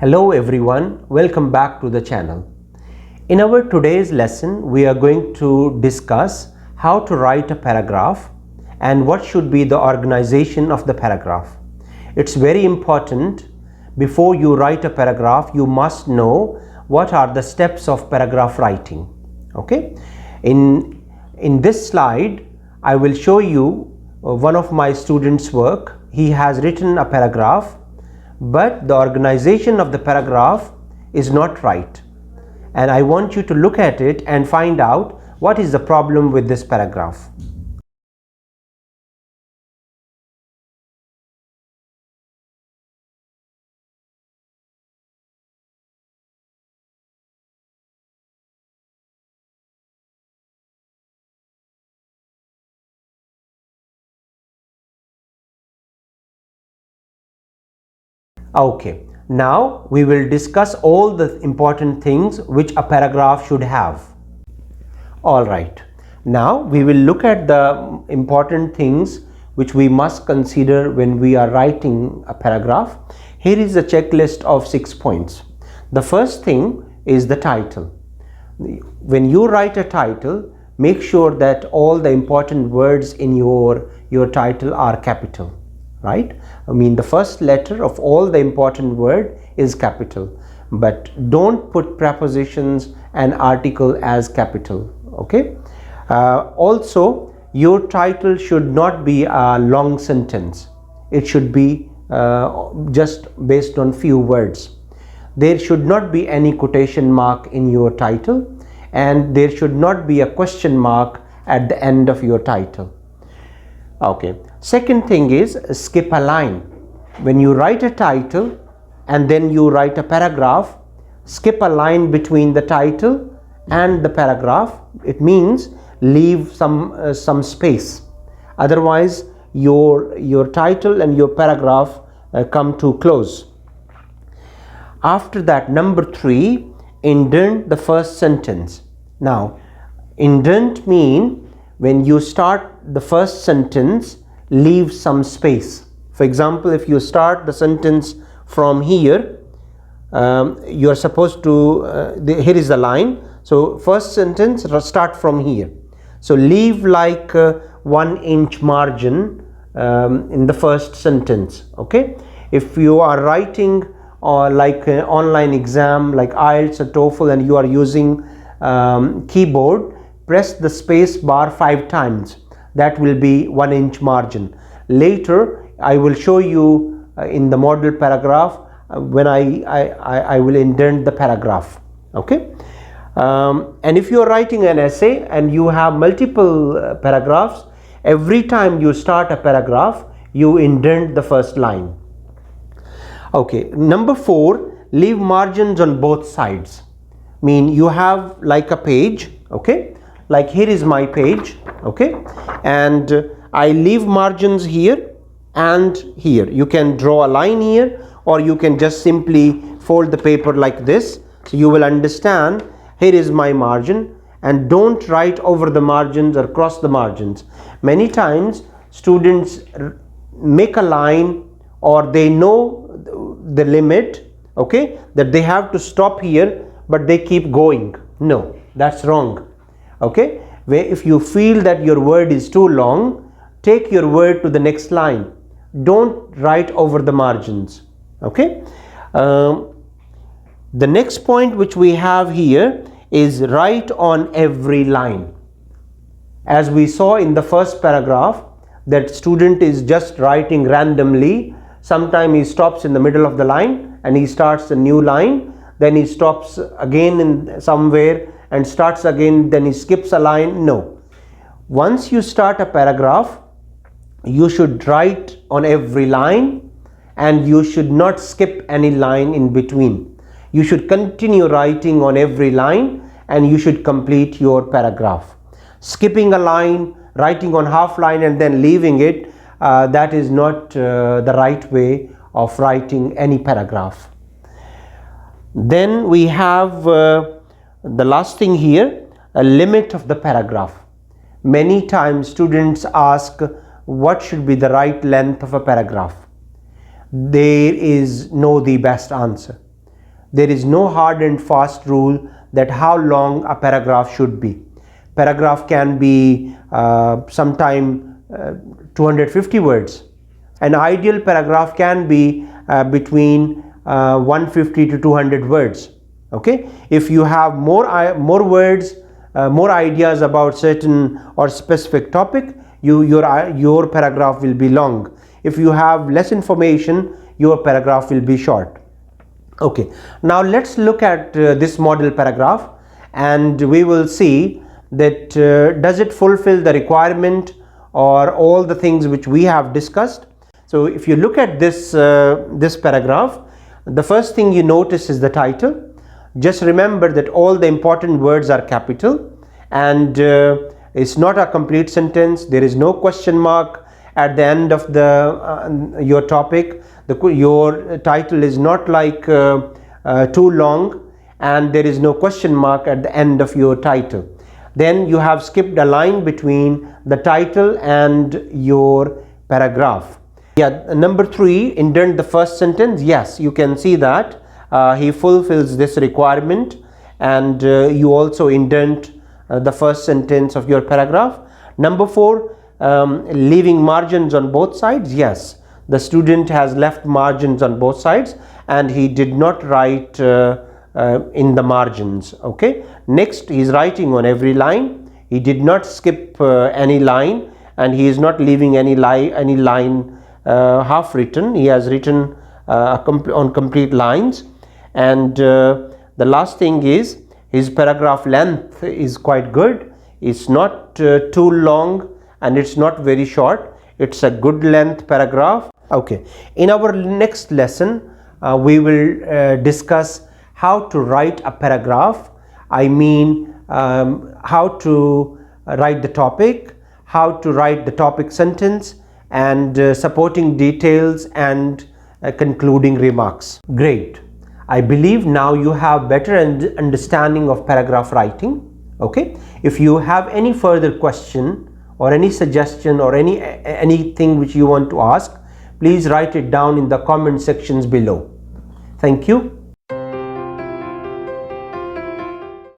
Hello everyone, welcome back to the channel. In our today's lesson, we are going to discuss how to write a paragraph and what should be the organization of the paragraph. It's very important. Before you write a paragraph, you must know what are the steps of paragraph writing. Okay? In this slide, I will show you one of my students' work. He has written a paragraph, but the organization of the paragraph is not right, and I want you to look at it and find out what is the problem with this paragraph. Okay, now we will discuss all the important things which a paragraph should have. Alright, now we will look at the important things which we must consider when we are writing a paragraph. Here is a checklist of 6 points. The first thing is the title. When you write a title, make sure that all the important words in your title are capital. Right? I mean, the first letter of all the important word is capital, but don't put prepositions and article as capital. Okay? Also, your title should not be a long sentence. It should be just based on few words. There should not be any quotation mark in your title, and there should not be a question mark at the end of your title. Okay. Second thing is skip a line. When you write a title and then you write a paragraph, skip a line between the title and the paragraph. It means leave some space. Otherwise, your title and your paragraph come too close. After that, number 3, indent the first sentence. Now, indent mean when you start the first sentence, leave some space. For example, if you start the sentence from here, you are supposed to, here is the line. So first sentence start from here. So leave like 1 inch margin in the first sentence. Okay. If you are writing like an online exam like IELTS or TOEFL and you are using keyboard, press the space bar 5 times. That will be 1 inch margin. Later I will show you in the model paragraph when I will indent the paragraph. Okay. And if you are writing an essay and you have multiple paragraphs, every time you start a paragraph you indent the first line. Okay. Number 4, leave margins on both sides. Mean you have like a page. Okay. Like here is my page, okay, and I leave margins here and here. You can draw a line here, or you can just simply fold the paper like this. So you will understand here is my margin, and don't write over the margins or cross the margins. Many times students make a line, or they know the limit, okay, that they have to stop here, but they keep going. No, that's wrong. Okay, where if you feel that your word is too long, take your word to the next line. Don't write over the margins. Okay. The next point which we have here is write on every line. As we saw in the first paragraph, that student is just writing randomly. Sometimes he stops in the middle of the line and he starts a new line. Then he stops again in somewhere and starts again, then he skips a line. No. Once you start a paragraph, you should write on every line and you should not skip any line in between. You should continue writing on every line and you should complete your paragraph. Skipping a line, writing on half line and then leaving it, that is not the right way of writing any paragraph. Then we have the last thing here, a limit of the paragraph. Many times students ask what should be the right length of a paragraph. There is no the best answer. There is no hard and fast rule that how long a paragraph should be. Paragraph can be sometime 250 words. An ideal paragraph can be between 150 to 200 words. Okay, if you have more words, more ideas about certain or specific topic, your paragraph will be long. If you have less information, your paragraph will be short. Okay, now let's look at this model paragraph, and we will see that does it fulfill the requirement or all the things which we have discussed. So if you look at this this paragraph, the first thing you notice is the title. Just remember that all the important words are capital, and it's not a complete sentence. There is no question mark at the end of the your topic. Your title is not like too long, and there is no question mark at the end of your title. Then you have skipped a line between the title and your paragraph. Yeah, number 3, indent the first sentence. Yes, you can see that he fulfills this requirement, and you also indent the first sentence of your paragraph. Number 4, leaving margins on both sides. Yes, the student has left margins on both sides, and he did not write in the margins. Okay, next, he is writing on every line. He did not skip any line, and he is not leaving any line half written. He has written on complete lines. And the last thing is his paragraph length is quite good. It's not too long, and it's not very short. It's a good length paragraph. Okay, in our next lesson we will discuss how to write a paragraph. I mean how to write the topic, how to write the topic sentence, and supporting details and concluding remarks. Great. I believe now you have better understanding of paragraph writing. Okay, if you have any further question or any suggestion or anything which you want to ask, please write it down in the comment sections below. Thank you.